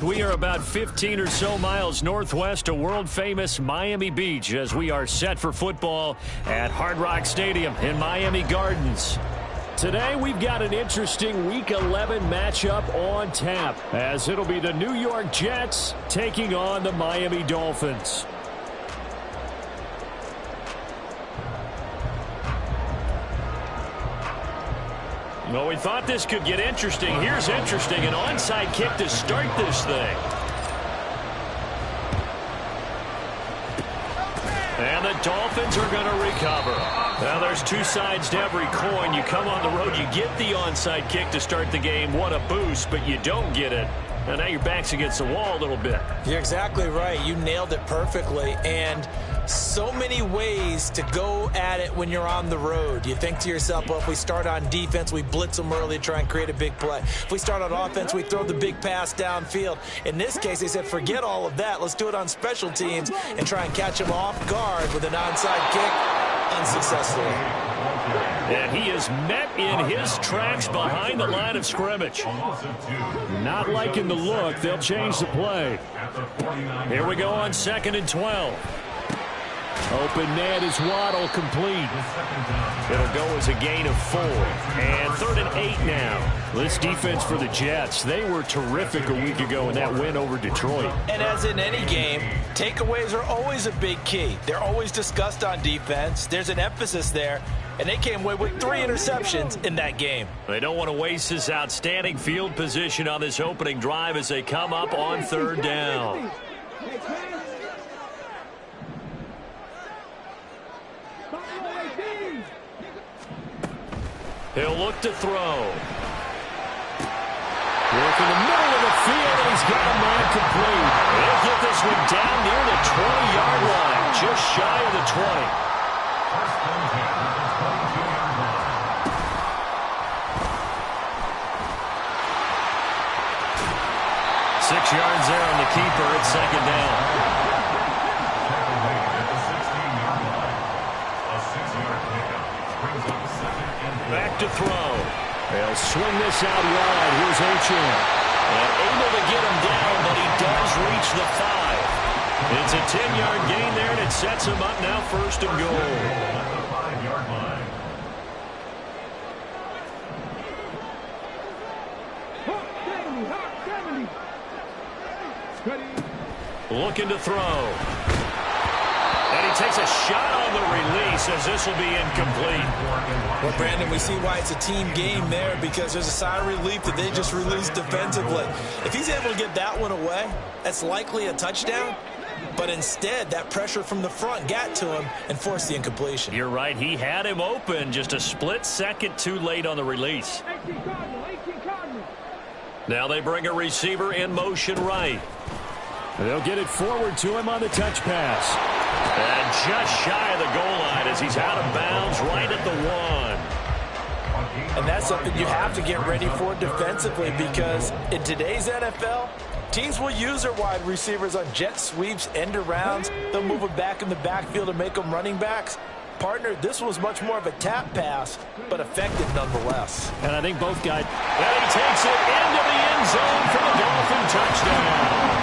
We are about 15 or so miles northwest of world-famous Miami Beach as we are set for football at Hard Rock Stadium in Miami Gardens. Today, we've got an interesting Week 11 matchup on tap, as it'll be the New York Jets taking on the Miami Dolphins. Well, we thought this could get interesting. Here's interesting, an onside kick to start this thing. And the Dolphins are going to recover. Now, there's two sides to every coin. You come on the road, you get the onside kick to start the game. What a boost, but you don't get it. And now your back's against the wall a little bit. You're exactly right. You nailed it perfectly. And so many ways to go at it when you're on the road. You think to yourself, well, if we start on defense, we blitz them early, try and create a big play. If we start on offense, we throw the big pass downfield. In this case, they said, forget all of that. Let's do it on special teams and try and catch them off guard with an onside kick unsuccessfully. And he is met in his tracks behind the line of scrimmage. Not liking the look. They'll change the play. Here we go on 2nd and 12. Open net is Waddle, complete. It'll go as a gain of 4. And 3rd and 8 now. This defense for the Jets, they were terrific a week ago in that win over Detroit. And as in any game, takeaways are always a big key. They're always discussed on defense. There's an emphasis there. And they came away with 3 interceptions in that game. They don't want to waste this outstanding field position on this opening drive as they come up on 3rd down. He'll look to throw. Work in the middle of the field, and he's got a man complete. He'll get this one down near the 20-yard line, just shy of the 20. 6 yards there on the keeper at 2nd down. Back to throw. They'll swing this out wide. Here's Achane. And able to get him down, but he does reach the 5. It's a 10-yard gain there, and it sets him up now 1st and goal. Looking to throw. And he takes a shot on the release as this will be incomplete. Well, Brandon, we see why it's a team game there, because there's a sigh of relief that they just released defensively. If he's able to get that one away, that's likely a touchdown. But instead, that pressure from the front got to him and forced the incompletion. You're right. He had him open, just a split second too late on the release. Now they bring a receiver in motion right. They'll get it forward to him on the touch pass. And just shy of the goal line as he's out of bounds right at the 1. And that's something you have to get ready for defensively, because in today's NFL, teams will use their wide receivers on jet sweeps, end arounds. They'll move them back in the backfield and make them running backs. Partner, this was much more of a tap pass, but effective nonetheless. And I think both guys. And he takes it into the end zone for the Dolphin touchdown.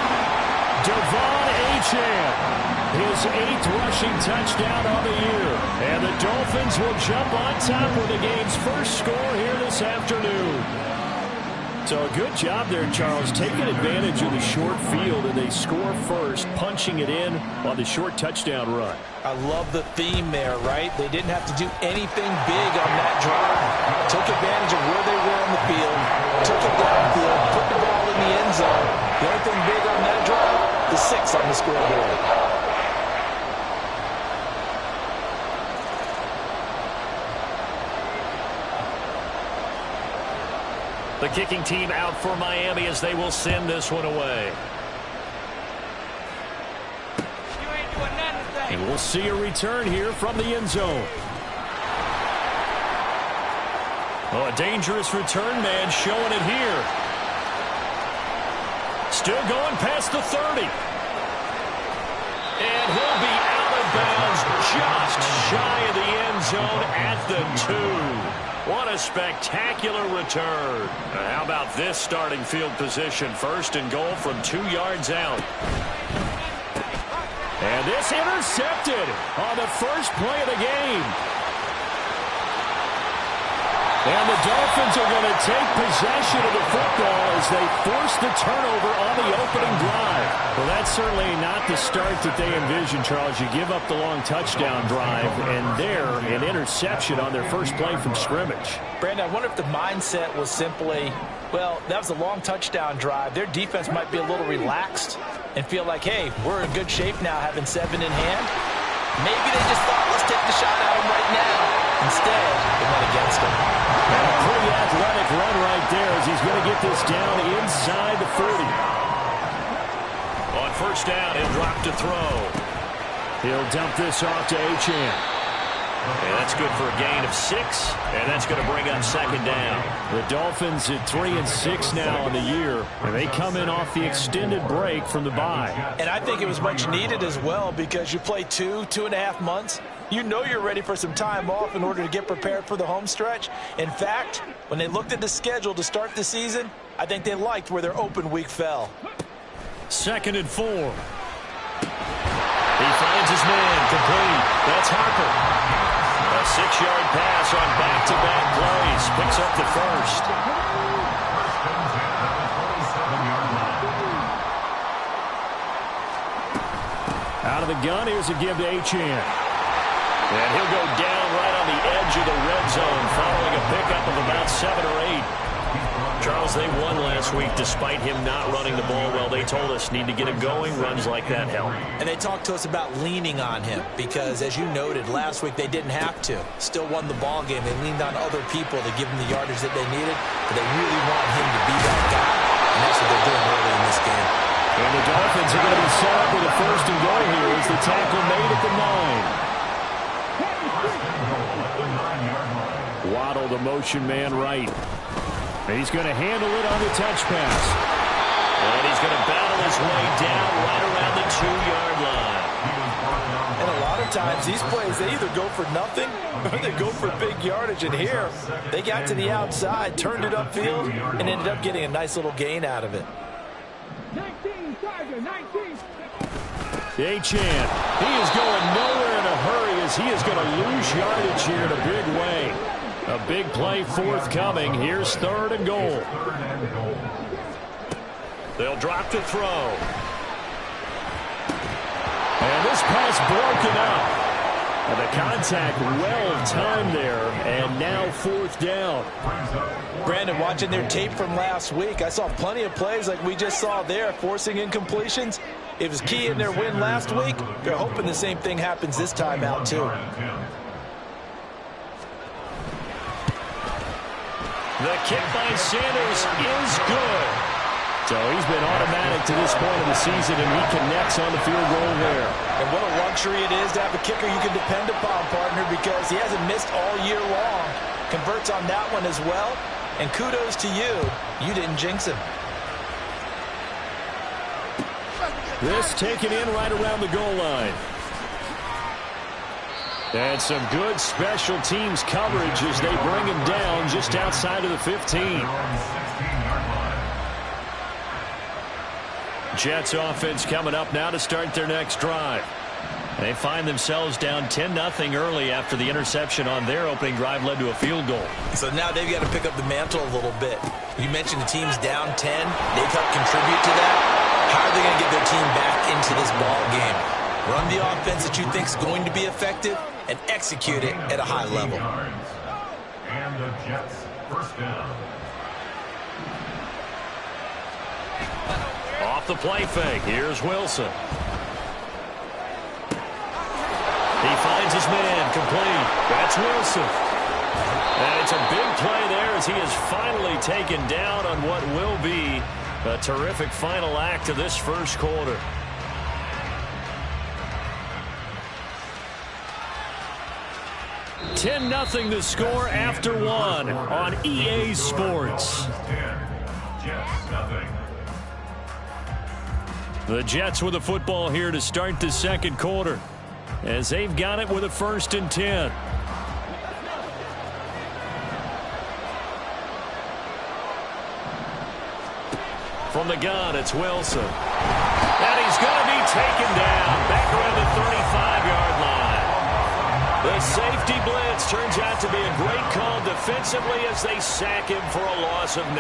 Devon Achane, his 8th rushing touchdown of the year. And the Dolphins will jump on top with the game's first score here this afternoon. So a good job there, Charles, taking advantage of the short field, and they score first, punching it in on the short touchdown run. I love the theme there, right? They didn't have to do anything big on that drive. Took advantage of where they were on the field, took it downfield, put the ball in the end zone. The only thing big on that drive, the 6 on the scoreboard. The kicking team out for Miami as they will send this one away. And we'll see a return here from the end zone. Oh, a dangerous return man showing it here. Still going past the 30. And he'll be out of bounds just shy of the end zone at the 2. What a spectacular return. How about this starting field position? First and goal from 2 yards out. And this intercepted on the first play of the game. And the Dolphins are going to take possession of the football as they force the turnover on the opening drive. Well, that's certainly not the start that they envisioned, Charles. You give up the long touchdown drive, and there, an interception on their first play from scrimmage. Brandon, I wonder if the mindset was simply, well, that was a long touchdown drive. Their defense might be a little relaxed and feel like, hey, we're in good shape now having 7 in hand. Maybe they just thought, let's take the shot at him right now. Instead, they went against him. And a pretty athletic run right there as he's going to get this down inside the 40. On first down, he'll drop to throw. He'll dump this off to Achane. And that's good for a gain of 6, and that's going to bring up second down. The Dolphins at 3-6 now in the year, and they come in off the extended break from the bye. And I think it was much needed as well because you play 2.5 months. You know you're ready for some time off in order to get prepared for the home stretch. In fact, when they looked at the schedule to start the season, I think they liked where their open week fell. 2nd and 4. He finds his man complete. That's Harper. A 6-yard pass on back-to-back plays. Picks up the first. Out of the gun, here's a give to Achane. And he'll go down right on the edge of the red zone following a pickup of about 7 or 8. Charles, they won last week despite him not running the ball well. They told us need to get him going. Runs like that help. And they talked to us about leaning on him because, as you noted, last week they didn't have to. Still won the ball game. They leaned on other people to give them the yardage that they needed, but they really want him to be that guy, and that's what they're doing early in this game. And the Dolphins are going to be set up with a first and goal here as the tackle made at the 9. Waddle, the motion man right. He's going to handle it on the touch pass. And he's going to battle his way down right around the 2-yard line. And a lot of times these plays, they either go for nothing or they go for big yardage. And here, they got to the outside, turned it upfield, and ended up getting a nice little gain out of it. 19, Tiger, 19. Achane, he is going nowhere in a hurry as he is going to lose yardage here in a big way. A big play forthcoming. Here's 3rd and goal. They'll drop to throw. And this pass broken up. And the contact well timed there. And now 4th down. Brandon, watching their tape from last week, I saw plenty of plays like we just saw there, forcing incompletions. It was key in their win last week. They're hoping the same thing happens this time out, too. The kick by Sanders is good. So he's been automatic to this point of the season, and he connects on the field goal there. And what a luxury it is to have a kicker you can depend upon, partner, because he hasn't missed all year long. Converts on that one as well. And kudos to you. You didn't jinx him. This taken in right around the goal line. And some good special teams coverage as they bring him down just outside of the 15. Jets offense coming up now to start their next drive. They find themselves down 10-0 early after the interception on their opening drive led to a field goal. So now they've got to pick up the mantle a little bit. You mentioned the team's down 10. They've helped contribute to that. How are they going to get their team back into this ball game? Run the offense that you think is going to be effective and execute it at a high level. And the Jets first down. Off the play fake. Here's Wilson. He finds his man complete. That's Wilson. And it's a big play there as he is finally taken down on what will be a terrific final act of this first quarter. $10-0 the score after one on EA Sports. The Jets with the football here to start the second quarter as they've got it with a 1st and 10. From the gun, it's Wilson. And he's going to be taken down back around the 35-yard line. The safety blitz turns out to be a great call defensively as they sack him for a loss of 9.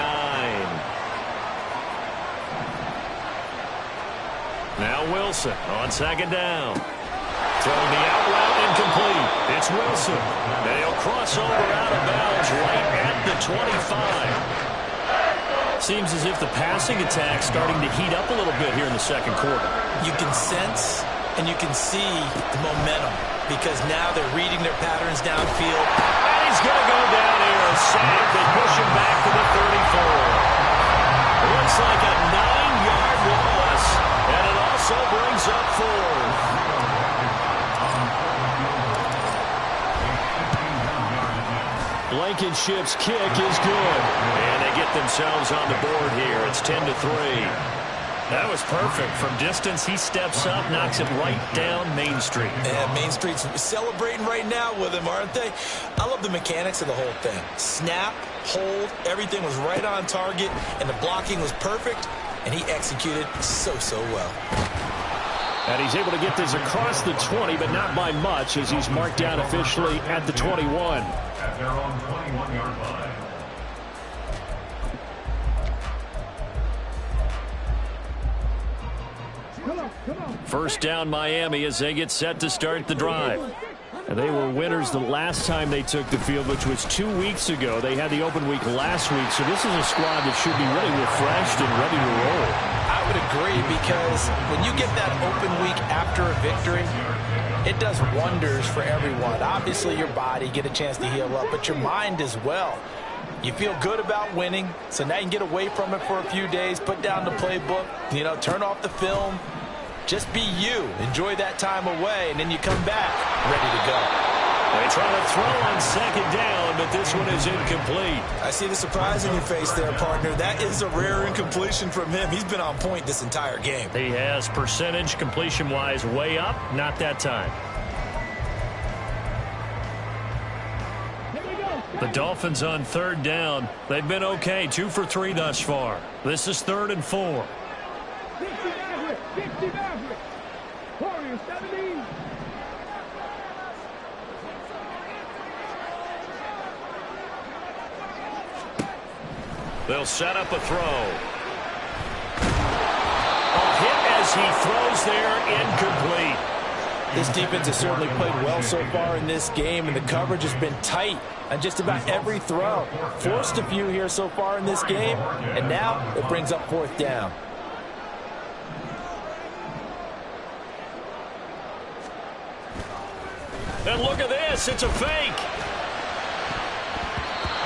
Now Wilson on second down. Throwing the out route incomplete. It's Wilson. They'll cross over out of bounds right at the 25. Seems as if the passing attack's starting to heat up a little bit here in the second quarter. You can sense and you can see the momentum because now they're reading their patterns downfield. And he's going to go down here, a sack. They push him back to the 34. Looks like a 9-yard loss, and it also brings up 4. Blankenship's kick is good. And they get themselves on the board here. It's 10-3. That was perfect. From distance, he steps up, knocks it right down Main Street. Yeah, Main Street's celebrating right now with him, aren't they? I love the mechanics of the whole thing. Snap, hold, everything was right on target, and the blocking was perfect, and he executed so well. And he's able to get this across the 20, but not by much, as he's marked down officially at the 21. At their own 21-yard line. First down Miami as they get set to start the drive. And they were winners the last time they took the field, which was 2 weeks ago. They had the open week last week, so this is a squad that should be really refreshed and ready to roll. I would agree, because when you get that open week after a victory, it does wonders for everyone. Obviously, your body get a chance to heal up, but your mind as well. You feel good about winning, so now you can get away from it for a few days, put down the playbook, turn off the film. Just be you. Enjoy that time away, and then you come back ready to go. They try to throw on second down, but this one is incomplete. I see the surprise in your face there, partner. That is a rare incompletion from him. He's been on point this entire game. He has percentage completion-wise way up, not that time. The Dolphins on third down. They've been okay, 2 for 3 thus far. This is 3rd and 4. They'll set up a throw. A hit as he throws there, incomplete. This defense has certainly played well so far in this game, and the coverage has been tight on just about every throw. Forced a few here so far in this game, and now it brings up 4th down. And look at this, it's a fake.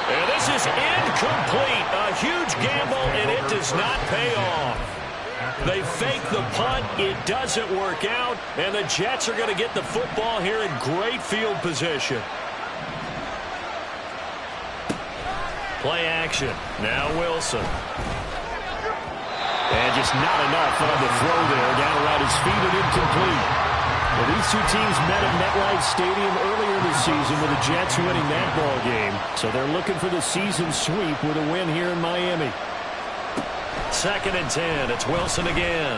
And this is incomplete. A huge gamble, and it does not pay off. They fake the punt. It doesn't work out, and the Jets are going to get the football here in great field position. Play action. Now Wilson. And just not enough on the throw there. Down around his feet and incomplete. Well, these two teams met at MetLife Stadium earlier this season with the Jets winning that ball game. So they're looking for the season sweep with a win here in Miami. 2nd and 10. It's Wilson again.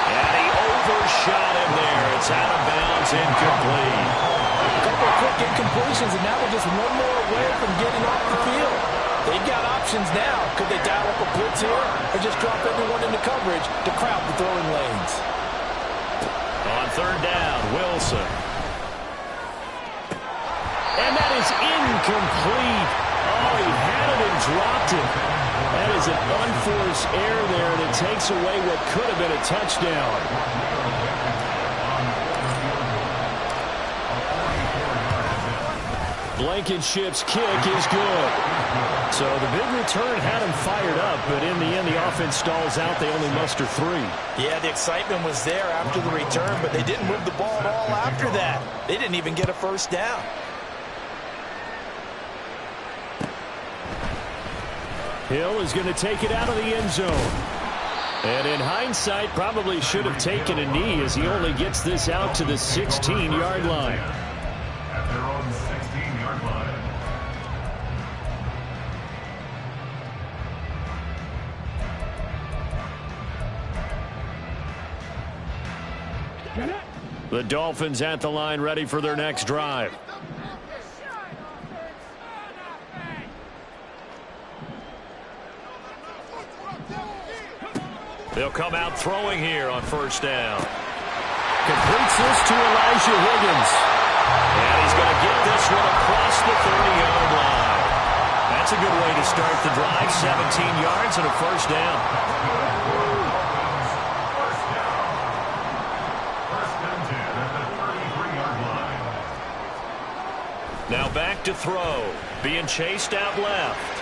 And he overshot him there. It's out of bounds, incomplete. A couple of quick incompletions, and now they're just one more away from getting off the field. They've got options now. Could they dial up a blitz here or just drop everyone into coverage to crowd the throwing lanes? On 3rd down, Wilson. And that is incomplete. Oh, he had it and dropped it. That is an unforced error there, and it takes away what could have been a touchdown. Blankenship's kick is good. So the big return had him fired up, but in the end, the offense stalls out. They only muster 3. Yeah, the excitement was there after the return, but they didn't move the ball at all after that. They didn't even get a first down. Hill is going to take it out of the end zone. And in hindsight, probably should have taken a knee as he only gets this out to the 16-yard line. At their own 16-yard line. The Dolphins at the line ready for their next drive. They'll come out throwing here on first down. Completes this to Elijah Higgins. And he's going to get this one across the 30-yard line. That's a good way to start the drive. 17 yards and a first down. Now back to throw. Being chased out left.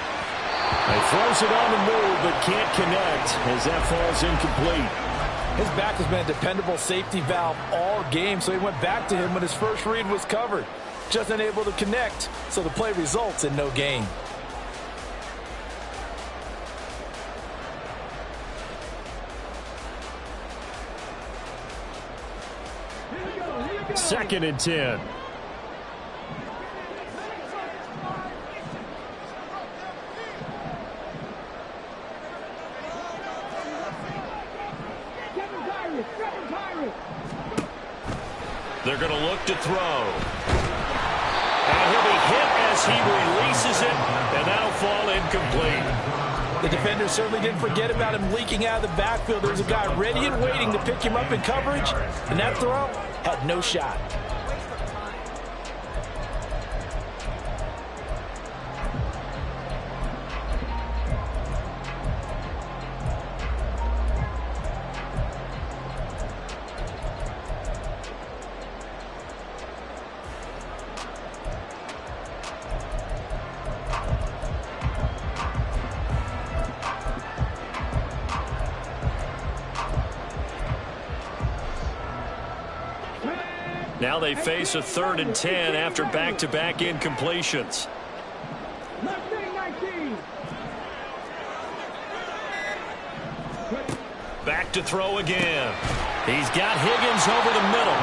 He throws it on the move but can't connect as that falls incomplete. His back has been a dependable safety valve all game, so he went back to him when his first read was covered. Just unable to connect, so the play results in no gain. Second and 10. They're going to look to throw. And he'll be hit as he releases it, and that'll fall incomplete. The defender certainly didn't forget about him leaking out of the backfield. There was a guy ready and waiting to pick him up in coverage, and that throw had no shot. Now they face a 3rd and 10 after back-to-back incompletions. Back to throw again. He's got Higgins over the middle.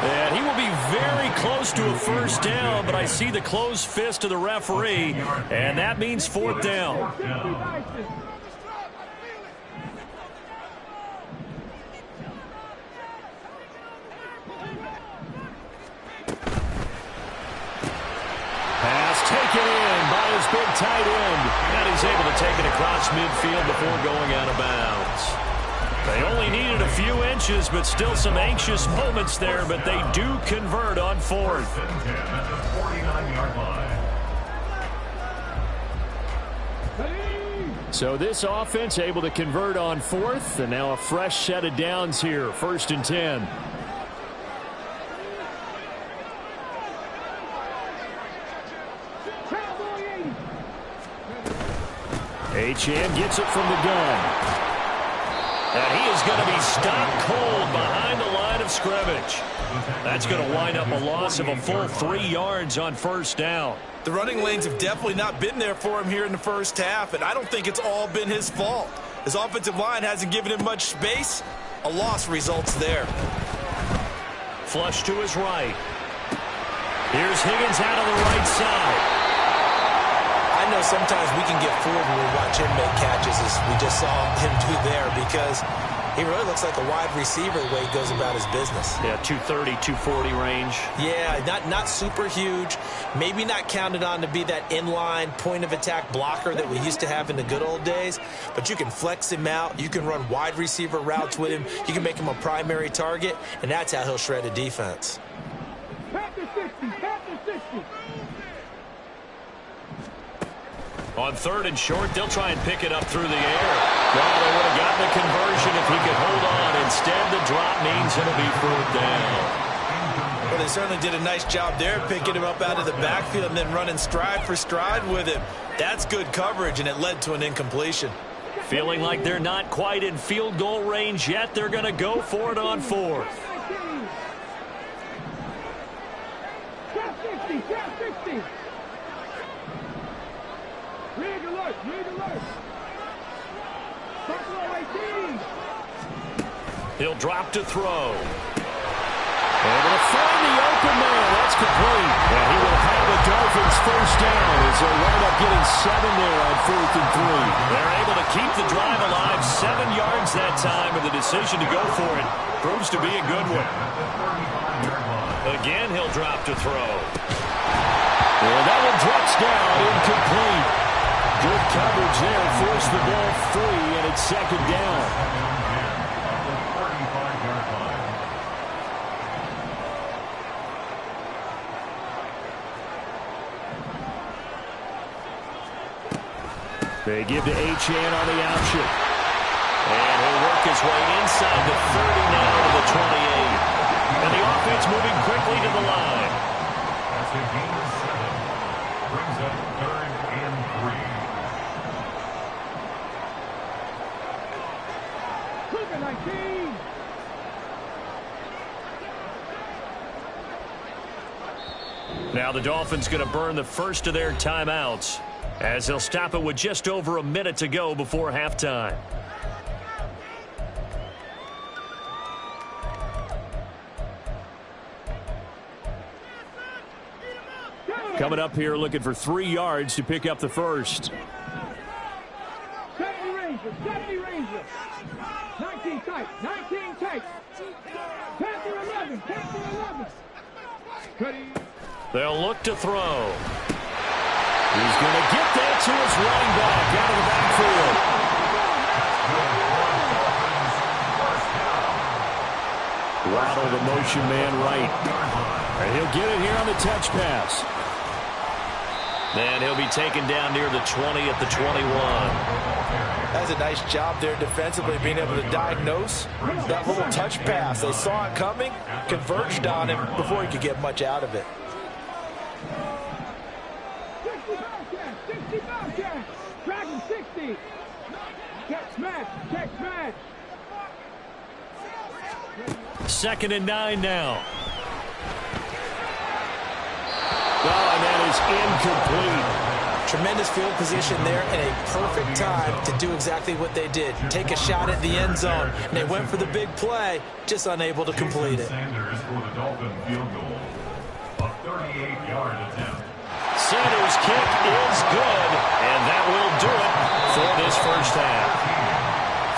And he will be very close to a first down, but I see the closed fist of the referee, and that means 4th down. Taken in by his big tight end. And he's able to take it across midfield before going out of bounds. They only needed a few inches, but still some anxious moments there, but they do convert on 4th. So this offense able to convert on 4th, and now a fresh set of downs here. 1st and 10. Achane gets it from the gun. And he is going to be stopped cold behind the line of scrimmage. That's going to wind up a loss of a full 3 yards on first down. The running lanes have definitely not been there for him here in the first half, and I don't think it's all been his fault. His offensive line hasn't given him much space. A loss results there. Flush to his right. Here's Higgins out of the right side. I know sometimes we can get fooled when we watch him make catches, as we just saw him do there, because he really looks like a wide receiver the way he goes about his business. Yeah, 230, 240 range. Yeah, not super huge. Maybe not counted on to be that inline point-of-attack blocker that we used to have in the good old days, but you can flex him out. You can run wide receiver routes with him. You can make him a primary target, and that's how he'll shred a defense. On 3rd and short, they'll try and pick it up through the air. Well, they would have gotten a conversion if he could hold on. Instead, the drop means it'll be 4th down. Well, they certainly did a nice job there, picking him up out of the backfield and then running stride for stride with him. That's good coverage, and it led to an incompletion. Feeling like they're not quite in field goal range yet, they're going to go for it on 4th. He'll drop to throw. Able to find the open man. That's complete. And he will have the Dolphins first down as they wind up getting 7 there on 4th and 3. They're able to keep the drive alive. 7 yards that time, and the decision to go for it proves to be a good one. Again, he'll drop to throw. And that one drops down, incomplete. Good coverage there. Force the ball free, and it's 2nd down. They give to Achane on the option. And he'll work his way inside the 30 now to the 28. And the offense moving quickly to the line. That's a gain of 7. Brings up 3rd and 3. Now the Dolphins going to burn the first of their timeouts, as they'll stop it with just over a minute to go before halftime. Coming up here looking for 3 yards to pick up the first. 70 Rangers, 70 Rangers. 19 tight, 19 tight. Panther 11, Panther 11. Ready. They'll look to throw. He's going to get that to his running back out of the backfield. Waddle, the motion man right. And he'll get it here on the touch pass. And he'll be taken down near the 20 at the 21. That's a nice job there defensively, being able to diagnose that little touch pass. They saw it coming, converged on him before he could get much out of it. 60 Bobcats, Dragon 60. Check smash, check smash. 2nd and 9 now. Oh, and that is incomplete. Tremendous field position there and a perfect time to do exactly what they did. Take a shot at the end zone. And they went for the big play, just unable to complete it. Sanders for the Dolphin field goal. A 38-yard attempt. Sanders' kick is good, and that will do it for this first half.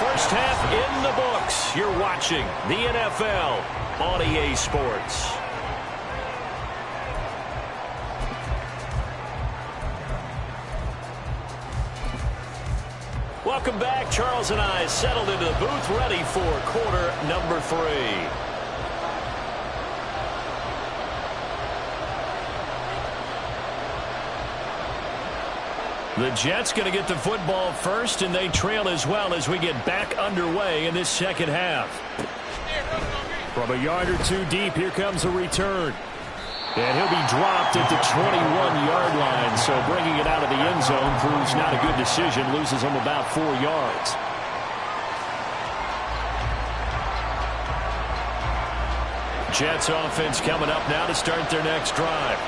First half in the books. You're watching the NFL on EA Sports. Welcome back. Charles and I settled into the booth, ready for quarter number 3. The Jets going to get the football first, and they trail as well as we get back underway in this second half. From a yard or two deep, here comes a return. And he'll be dropped at the 21-yard line, so bringing it out of the end zone proves not a good decision, loses him about 4 yards. Jets offense coming up now to start their next drive.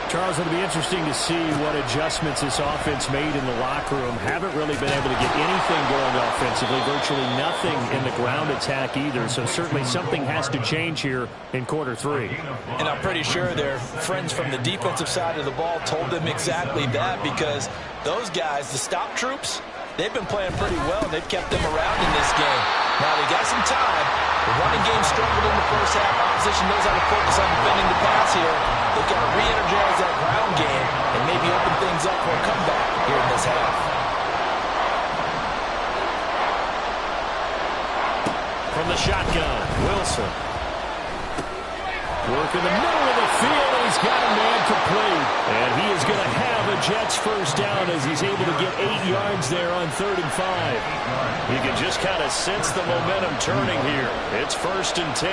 Charles, it'll be interesting to see what adjustments this offense made in the locker room. Haven't really been able to get anything going offensively, virtually nothing in the ground attack either. So certainly something has to change here in quarter 3. And I'm pretty sure their friends from the defensive side of the ball told them exactly that, because those guys, the stop troops, they've been playing pretty well, and they've kept them around in this game. Now they got some time. The running game struggled in the first half. Opposition knows how to focus on defending the pass here. They've got to re-energize that ground game and maybe open things up for a comeback here in this half. From the shotgun, Wilson. Work in the middle of the field, and he's got a man complete. And he is going to have a Jets first down as he's able to get 8 yards there on 3rd and 5. You can just kind of sense the momentum turning here. It's 1st and 10.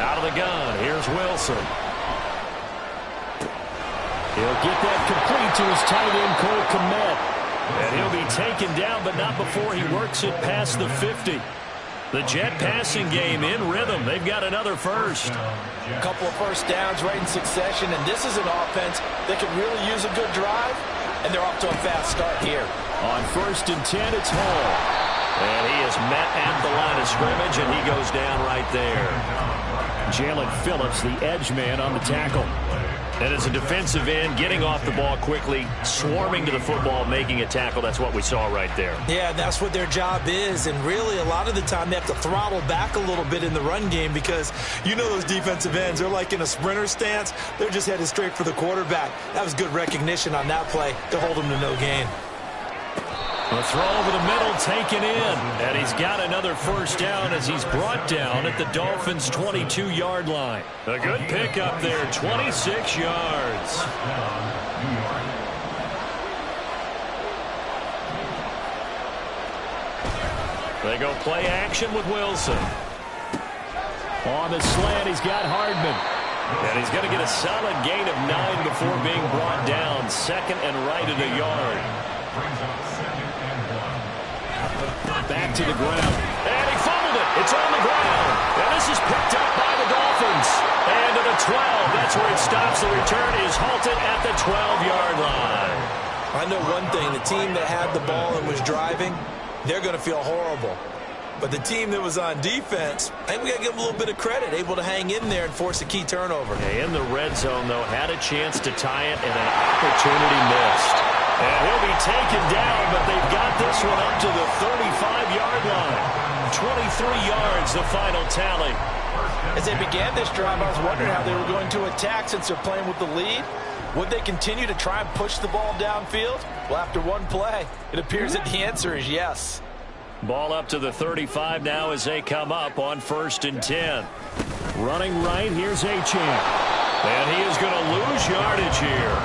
Out of the gun, here's Wilson. He'll get that complete to his tight end, Cole Kmet. And he'll be taken down, but not before he works it past the 50. The Jet passing game in rhythm. They've got another first. A couple of first downs right in succession, and this is an offense that could really use a good drive, and they're off to a fast start here. On 1st and 10, it's Hall. And he is met at the line of scrimmage, and he goes down right there. Jalen Phillips, the edge man on the tackle. And as a defensive end, getting off the ball quickly, swarming to the football, making a tackle, that's what we saw right there. Yeah, that's what their job is, and really a lot of the time they have to throttle back a little bit in the run game because you know those defensive ends, they're like in a sprinter stance. They're just headed straight for the quarterback. That was good recognition on that play to hold him to no gain. A throw over the middle taken in, and he's got another first down as he's brought down at the Dolphins' 22-yard line. A good pickup there, 26 yards. They go play action with Wilson. On the slant, he's got Hardman. And he's going to get a solid gain of 9 before being brought down. Second and right at a yard. Back to the ground. And he fumbled it. It's on the ground. And this is picked up by the Dolphins. And to the 12. That's where it stops. The return is halted at the 12-yard line. I know one thing. The team that had the ball and was driving, they're going to feel horrible. But the team that was on defense, I think we got to give them a little bit of credit, able to hang in there and force a key turnover. In the red zone, though, had a chance to tie it, and an opportunity missed. And he'll be taken down, but they've got this one up to the 35-yard line. 23 yards, the final tally. As they began this drive, I was wondering how they were going to attack since they're playing with the lead. Would they continue to try and push the ball downfield? Well, after one play, it appears that the answer is yes. Ball up to the 35 now as they come up on 1st and 10. Running right, here's Achane. And he is going to lose yardage here.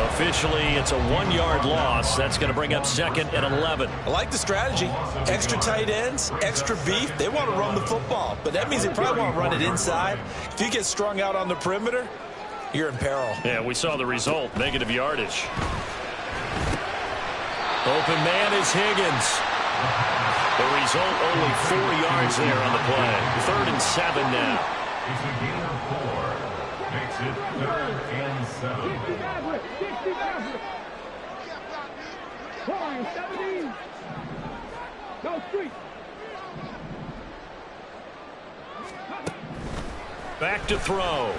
Officially, it's a 1-yard loss. That's going to bring up 2nd and 11. I like the strategy. Extra tight ends, extra beef. They want to run the football, but that means they probably want to run it inside. If you get strung out on the perimeter, you're in peril. Yeah, we saw the result, negative yardage. Open man is Higgins. The result, only 4 yards there on the play. 3rd and 7 now. It's a gain of 4. Makes it 3rd and 7. 60 Maverick. 70. Go street. Back to throw.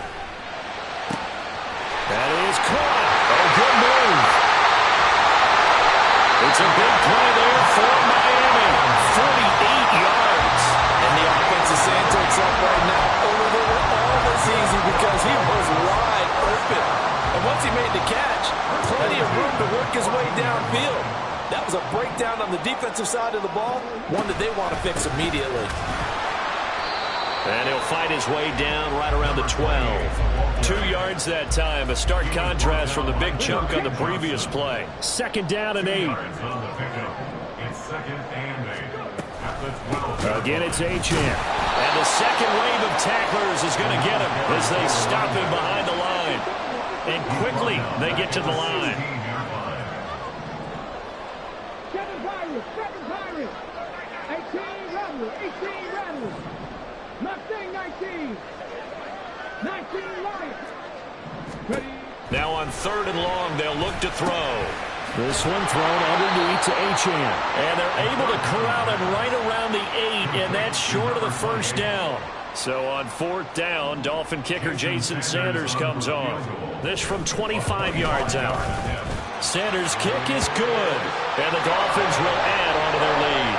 That is caught. Oh, good move. It's a big play there for Miami. 48 yards. And the offense is saying to itself right now, oh, they were all this easy because he was wide open. And once he made the catch, plenty of room to work his way downfield. That was a breakdown on the defensive side of the ball, one that they want to fix immediately. And he'll fight his way down right around the 12. 2 yards that time. A stark contrast from the big chunk on the previous play. 2nd down and 8. It's 2nd and 8. Again, it's Achane. And the second wave of tacklers is going to get him as they stop him behind the line. And quickly, they get to the line. 7 Pirates, 18 Rattlers, 18 Rattlers. Mustang 19. 19 Lions. Ready. Now on 3rd and long, they'll look to throw. This one thrown underneath to Achane. And they're able to corral him right around the 8, and that's short of the first down. So on 4th down, Dolphin kicker Jason Sanders comes on. This from 25 yards out. Sanders' kick is good, and the Dolphins will add onto their lead.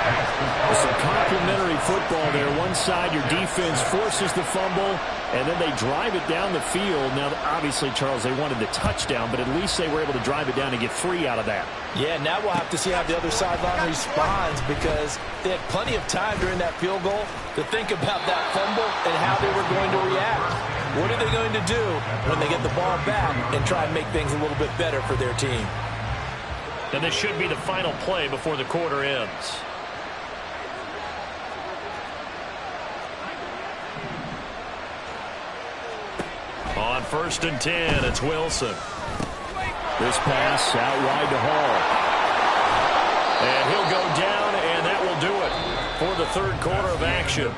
Some complimentary football there. One side, your defense forces the fumble, and then they drive it down the field. Now, obviously, Charles, they wanted the touchdown, but at least they were able to drive it down and get free out of that. Yeah, now we'll have to see how the other sideline responds because they had plenty of time during that field goal to think about that fumble and how they were going to react. What are they going to do when they get the ball back and try and make things a little bit better for their team? And this should be the final play before the quarter ends. On 1st and 10, it's Wilson. This pass out wide to Hall. And he'll go down, and that will do it for the 3rd quarter of action.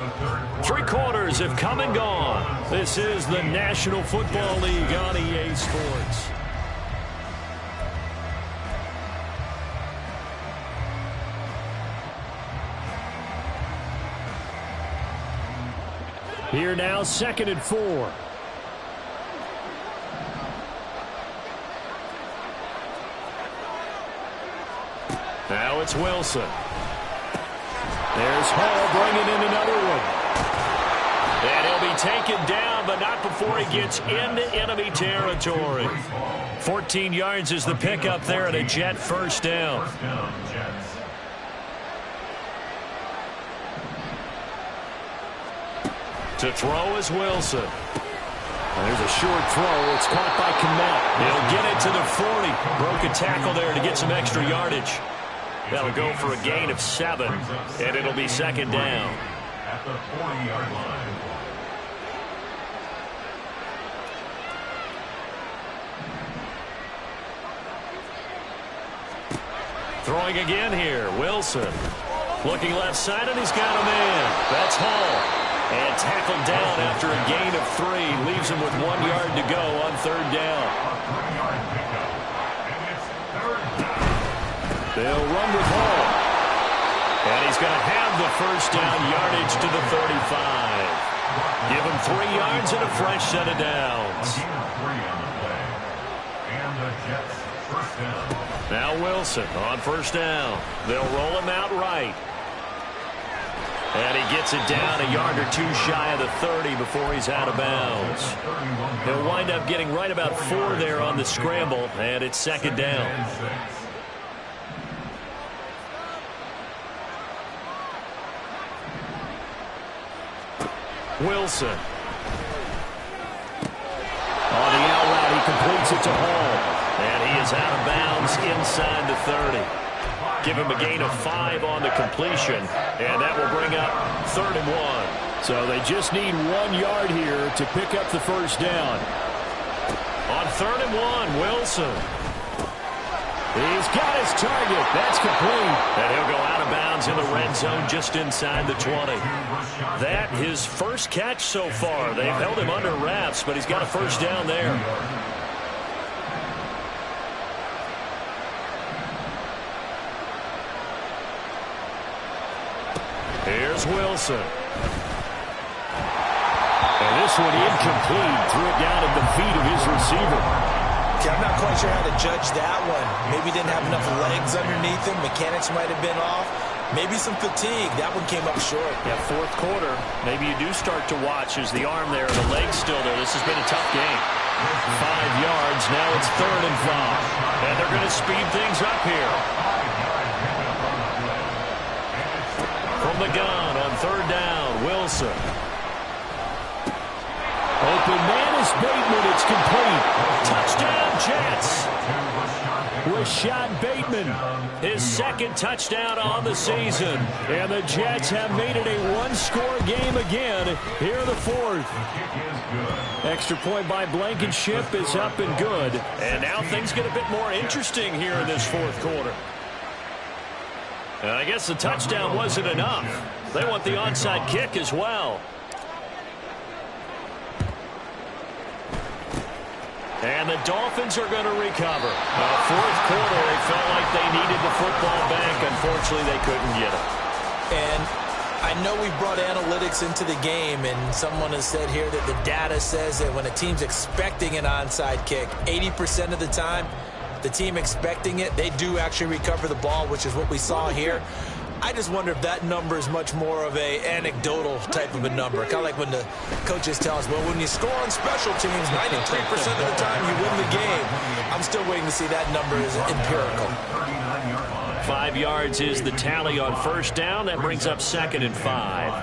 3 quarters have come and gone. This is the National Football League on EA Sports. Here now, 2nd and 4. Now it's Wilson. There's Hall bringing in another one. And he'll be taken down, but not before he gets into enemy territory. 14 yards is the pickup there and a Jet first down. To throw is Wilson. There's a short throw. It's caught by Kmet. He'll get it to the 40. Broke a tackle there to get some extra yardage. That'll go for a gain of 7, and it'll be 2nd down. At the 40-yard line. Throwing again here, Wilson. Looking left side, and he's got a man. That's Hall. And tackled down after a gain of 3. Leaves him with 1 yard to go on 3rd down. They'll run with Hall. And he's going to have the first down yardage to the 35. Give him 3 yards and a fresh set of downs. And the Jets first down. Now Wilson on 1st down. They'll roll him out right. And he gets it down a yard or 2 shy of the 30 before he's out of bounds. He'll wind up getting right about 4 there on the scramble, and it's 2nd down. Wilson. On the out route, he completes it to Hall. And he is out of bounds inside the 30. Give him a gain of 5 on the completion, and that will bring up 3rd and 1. So they just need 1 yard here to pick up the first down. On 3rd and 1, Wilson. He's got his target. That's complete. And he'll go out of bounds in the red zone just inside the 20. That his first catch so far. They've held him under wraps, but he's got a first down there. Here's Wilson. And this one incomplete. Threw it down at the feet of his receiver. Okay, I'm not quite sure how to judge that one. Maybe didn't have enough legs underneath him. Mechanics might have been off. Maybe some fatigue. That one came up short. Yeah, 4th quarter. Maybe you do start to watch as the arm there, the leg's still there. This has been a tough game. 5 yards. Now it's 3rd and 5. And they're going to speed things up here. From the gun on 3rd down, Wilson. Open man is Bateman. It's complete. Touchdown, Jets. Rashad Bateman, his 2nd touchdown on the season. And the Jets have made it a 1-score game again here in the 4th. Extra point by Blankenship is up and good. And now things get a bit more interesting here in this 4th quarter. And I guess the touchdown wasn't enough. They want the onside kick as well. And the Dolphins are going to recover. 4th quarter, they felt like they needed the football back. Unfortunately, they couldn't get it. And I know we've brought analytics into the game, and someone has said here that the data says that when a team's expecting an onside kick, 80% of the time, the team expecting it, they do actually recover the ball, which is what we saw here. I just wonder if that number is much more of a anecdotal type of a number. Kind of like when the coaches tell us, well, when you score on special teams, 93% of the time you win the game. I'm still waiting to see that number is empirical. 5 yards is the tally on 1st down. That brings up 2nd and 5.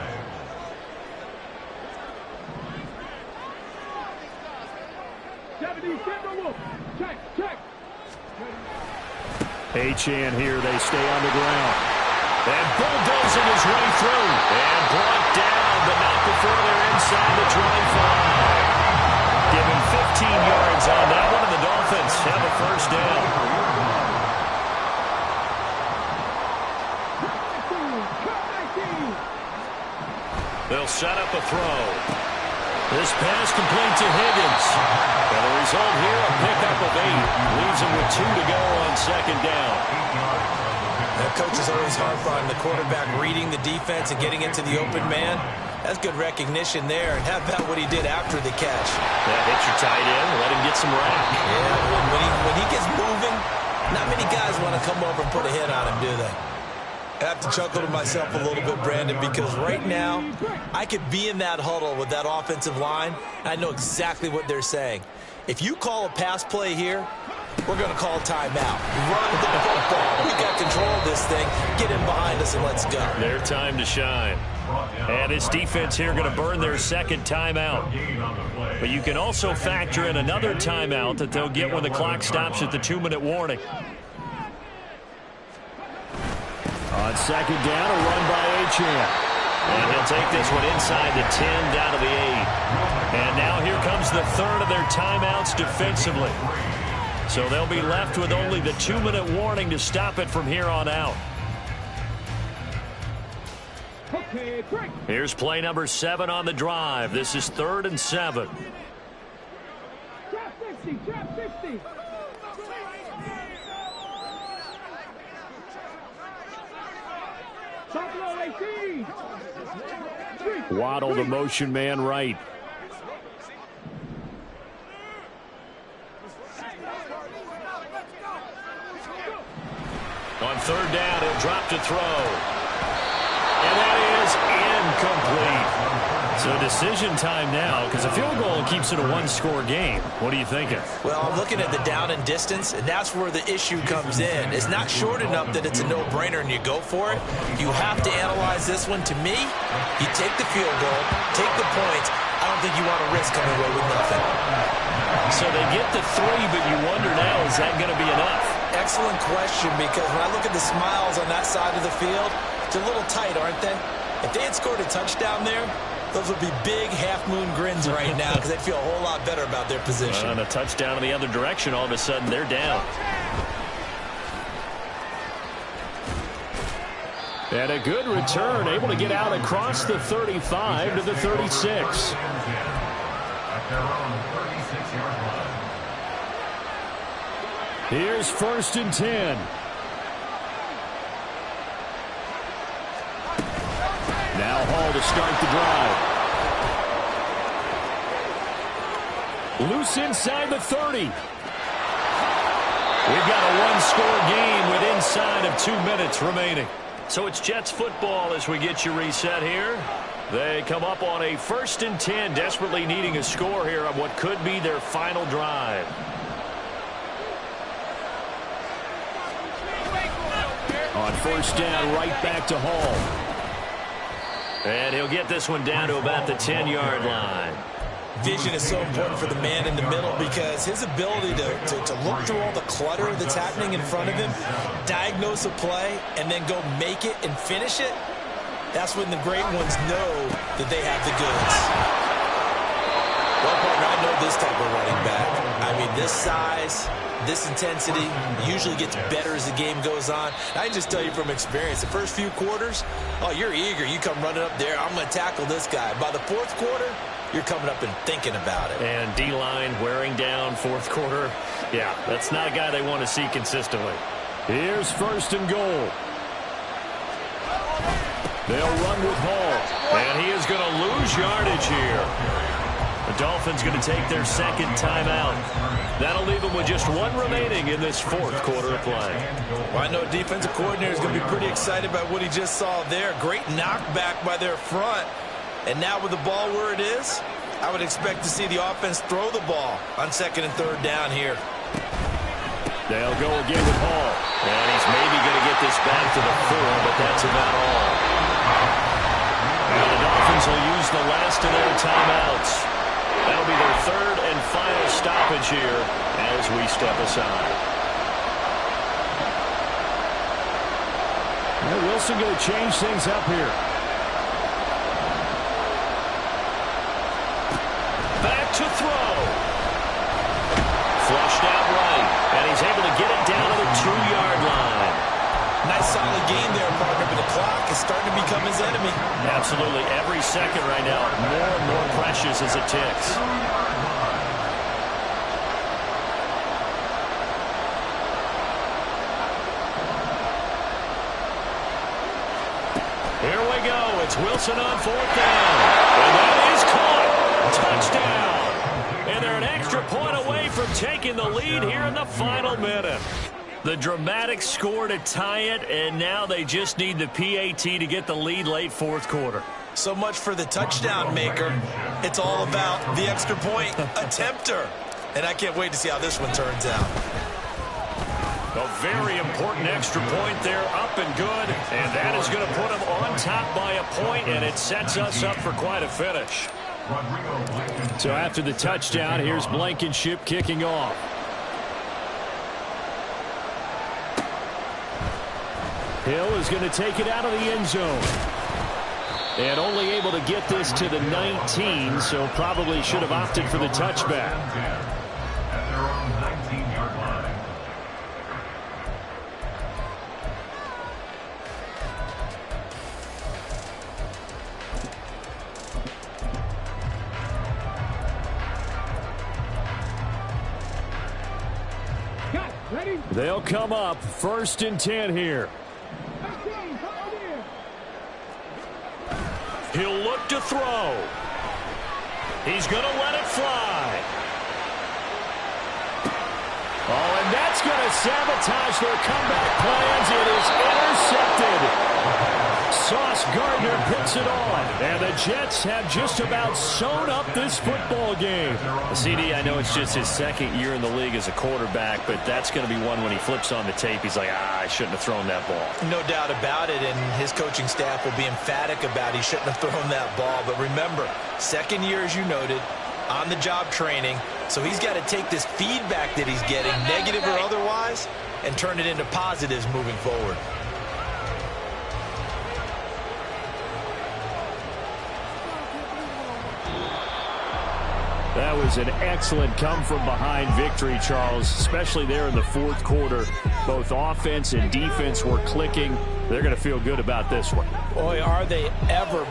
Achane here. They stay on the ground. And bulldozing his way through. And brought down, but not before they're inside the 25. Give him 15 yards on that one, and the Dolphins have a first down. They'll set up a throw. This pass complete to Higgins. And the result here, a pickup of 8. Leaves him with 2 to go on 2nd down. The coach is always harp on the quarterback reading the defense and getting into the open man. That's good recognition there. And how about what he did after the catch? That hits your tight end. Let him get some rack. Yeah, when he gets moving, not many guys want to come over and put a hit on him, do they? I have to chuckle to myself a little bit, Brandon, because right now I could be in that huddle with that offensive line. I know exactly what they're saying. If you call a pass play here, we're going to call timeout. Run the football. We got control of this thing. Get in behind us and let's go. Their time to shine. And this defense here going to burn their second timeout. But you can also factor in another timeout that they'll get when the clock stops at the 2-minute warning. On second down, a run by Achane. And he'll take this one inside the 10 down to the 8. And now here comes the third of their timeouts defensively. So they'll be left with only the 2-minute warning to stop it from here on out. Okay, break. Here's play number 7 on the drive. This is 3rd and 7. Trap 60, trap 60. Top low 18. Waddle the motion man right. On 3rd down, he'll drop to throw. And that is incomplete. So decision time now, because a field goal keeps it a one-score game. What are you thinking? Well, I'm looking at the down and distance, and that's where the issue comes in. It's not short enough that it's a no-brainer and you go for it. You have to analyze this one. To me, you take the field goal, take the points. I don't think you want to risk coming away with nothing. So they get the 3, but you wonder now, is that going to be enough? Excellent question, because when I look at the smiles on that side of the field, it's a little tight, aren't they? If they had scored a touchdown there, those would be big half-moon grins right now because they'd feel a whole lot better about their position. And a touchdown in the other direction, all of a sudden they're down. And a good return, able to get out across the 35 to the 36. Here's 1st and 10. Now Hall to start the drive. Loose inside the 30. We've got a one-score game with inside of 2 minutes remaining. So it's Jets football as we get you reset here. They come up on a 1st and 10, desperately needing a score here on what could be their final drive. On 1st down, right back to Hall. And he'll get this one down to about the 10-yard line. Vision is so important for the man in the middle because his ability to look through all the clutter that's happening in front of him, diagnose a play, and then go make it and finish it, that's when the great ones know that they have the goods. Well, partner, I know this type of running back. I mean, this size, this intensity usually gets better as the game goes on. I can just tell you from experience, the first few quarters, oh, you're eager. You come running up there, I'm going to tackle this guy. By the 4th quarter, you're coming up and thinking about it. And D-line wearing down 4th quarter. Yeah, that's not a guy they want to see consistently. Here's 1st and goal. They'll run with Hall. And he is going to lose yardage here. The Dolphins going to take their second timeout. That'll leave them with just 1 remaining in this 4th quarter of play. Well, I know defensive coordinator is going to be pretty excited about what he just saw there. Great knockback by their front. And now with the ball where it is, I would expect to see the offense throw the ball on 2nd and 3rd down here. They'll go again with Hall. And he's maybe going to get this back to the 4, but that's about all. And the Dolphins will use the last of their timeouts. That'll be their 3rd and final stoppage here as we step aside. Well, Wilson going to change things up here. Back to throw. Flushed out right. And he's able to get it down to the 2-yard line. Nice solid game there, partner, but the clock is starting to become his enemy. Absolutely. Every second right now, more and more precious as it ticks. Here we go. It's Wilson on 4th down. extra point away from taking the lead here in the final minute. The dramatic score to tie it, and now they just need the PAT to get the lead late fourth quarter. So much for the touchdown maker. It's all about the extra point attempter. And I can't wait to see how this one turns out. A very important extra point there, up and good. And that is going to put them on top by a point, and it sets us up for quite a finish. So after the touchdown, here's Blankenship kicking off. Hill is going to take it out of the end zone. And only able to get this to the 19, so probably should have opted for the touchback. At their own 19-yard line. Got it. Ready? They'll come up 1st and 10 here. 19, hold in. He'll look to throw. He's going to let it fly. Oh, and that's going to sabotage their comeback plans. It is intercepted. Sauce Gardner picks it on. And the Jets have just about sewn up this football game. CD, I know it's just his 2nd year in the league as a quarterback, but that's going to be one when he flips on the tape. He's like, I shouldn't have thrown that ball. No doubt about it, and his coaching staff will be emphatic about he shouldn't have thrown that ball. But remember, 2nd year, as you noted, on-the-job training. So he's got to take this feedback that he's getting, negative or otherwise, and turn it into positives moving forward. That was an excellent come-from-behind victory, Charles, especially there in the fourth quarter. Both offense and defense were clicking. They're going to feel good about this one. Boy, are they ever.